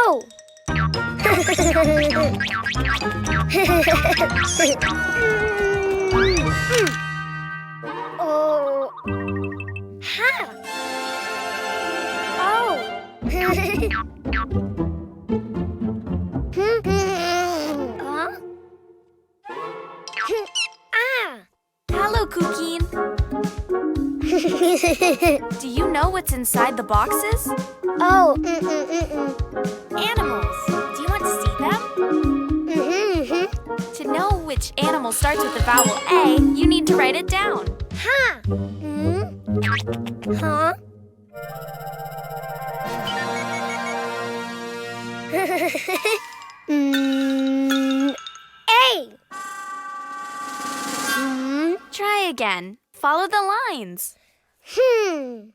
Oh! Oh! Ha! Oh! Huh? Ah! Hello, Cuquin. Do you know what's inside the boxes? Oh! Animals. Do you want to see them? To know which animal starts with the vowel A, you need to write it down. Ha! Huh? A! Try again. Follow the lines. A!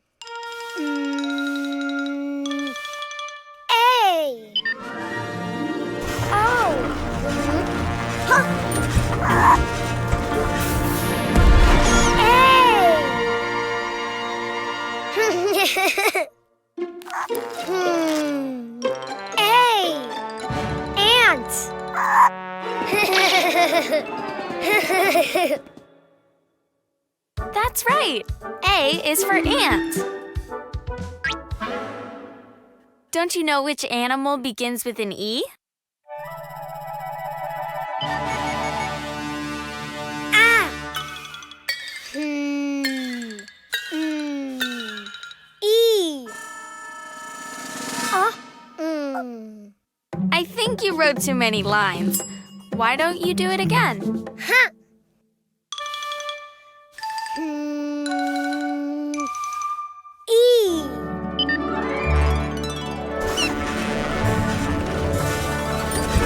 Oh! Huh. A! Ant! That's right. A is for ant. Don't you know which animal begins with an E? Ah! E! I think you wrote too many lines. Why don't you do it again? Huh! E!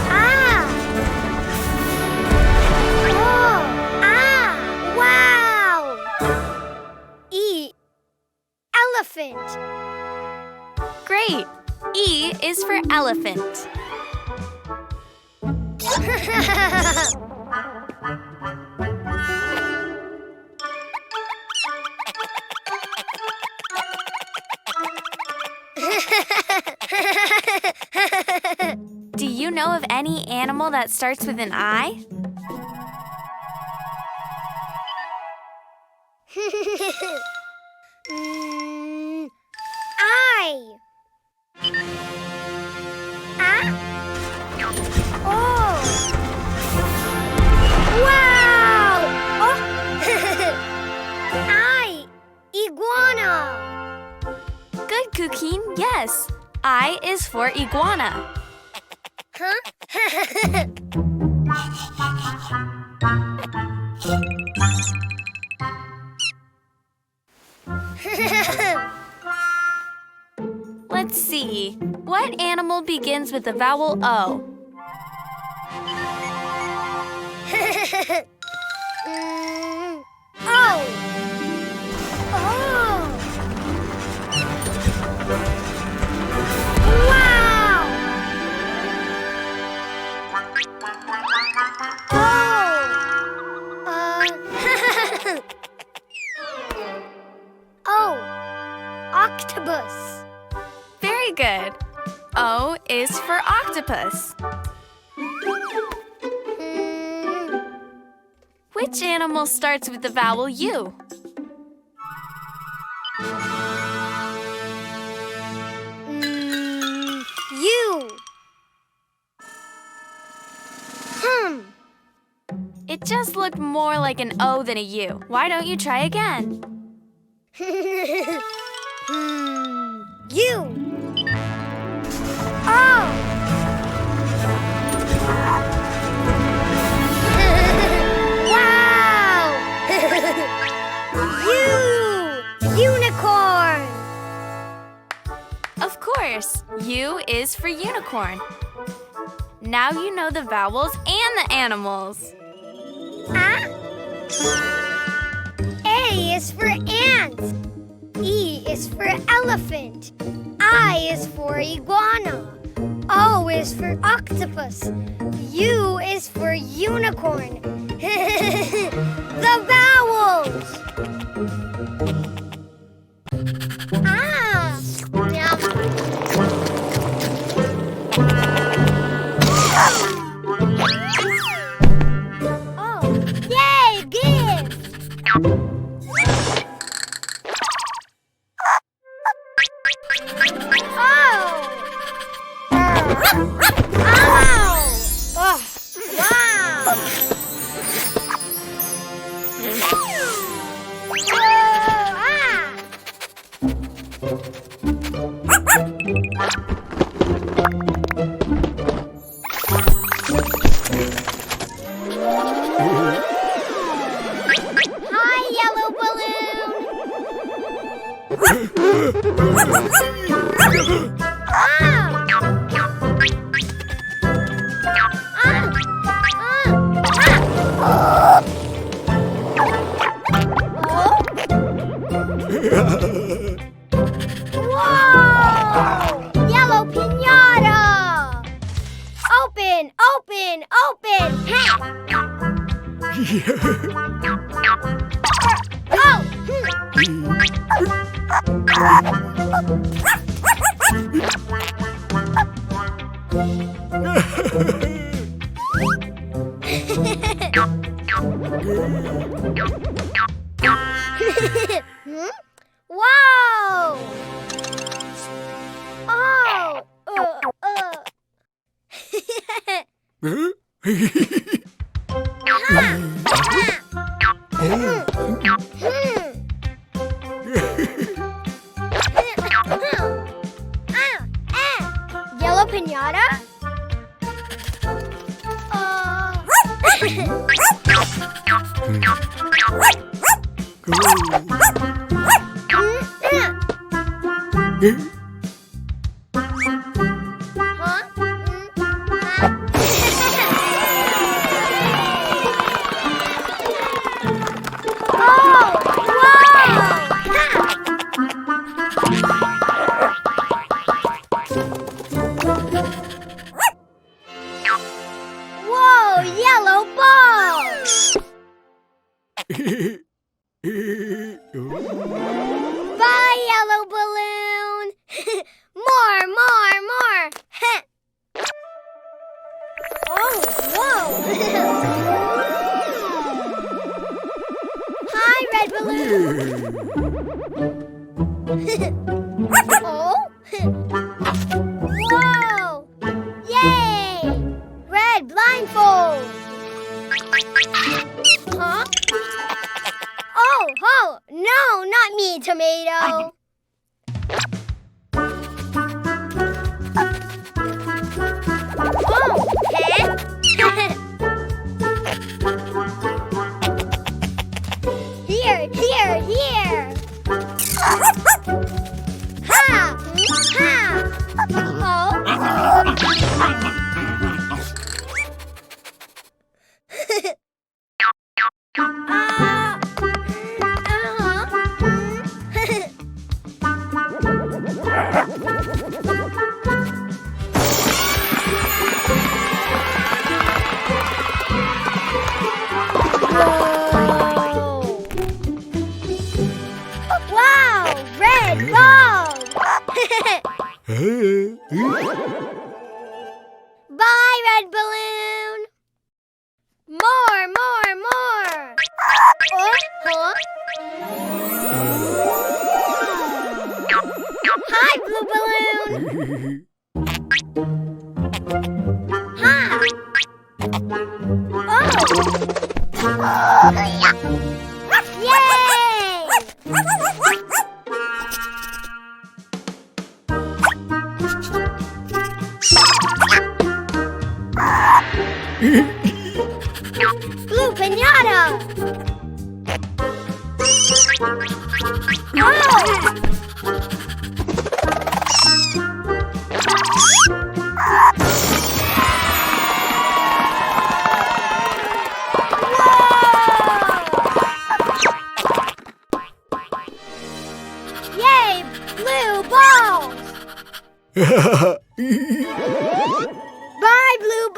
Ah! Oh! Ah! Wow! E! Elephant! Great. E is for elephant. Do you know of any animal that starts with an I? I. Ah? Oh. Wow! Oh. I. Iguana. Good, Cuquin. Yes. I is for iguana. Huh? Let's see. What animal begins with the vowel O? Oh. Oh. Wow. Oh. Octopus. Very good. O is for octopus. Which animal starts with the vowel U? U. It just looked more like an O than a U. Why don't you try again? U. Oh. Wow. Unicorn. Of course. U is for unicorn. Now you know the vowels and the animals. Ah? A is for ant. E is for elephant. I is for iguana. O is for octopus. U is for unicorn. The vowels! Ah! Yum. Oh! Wow! Hi, yellow balloon! Whoa! Yellow piñata! Open, open, open! Hey! Oh! Hmm? Wow! Oh! Yellow piñata? Whoa, yellow ball! Bye, yellow balloon! More! Oh, whoa! Hi, red balloon! Oh? Whoa! Yay! Red blindfold! Huh? Oh! No, not me, tomato! Oh! Here! Ha! Oh! Wow! Red ball! Bye, red balloon! More! Huh? Hi, blue balloon! Ha! Oh! Yay! Blue piñata! Oh! Yay! Blue balls! Bye, blue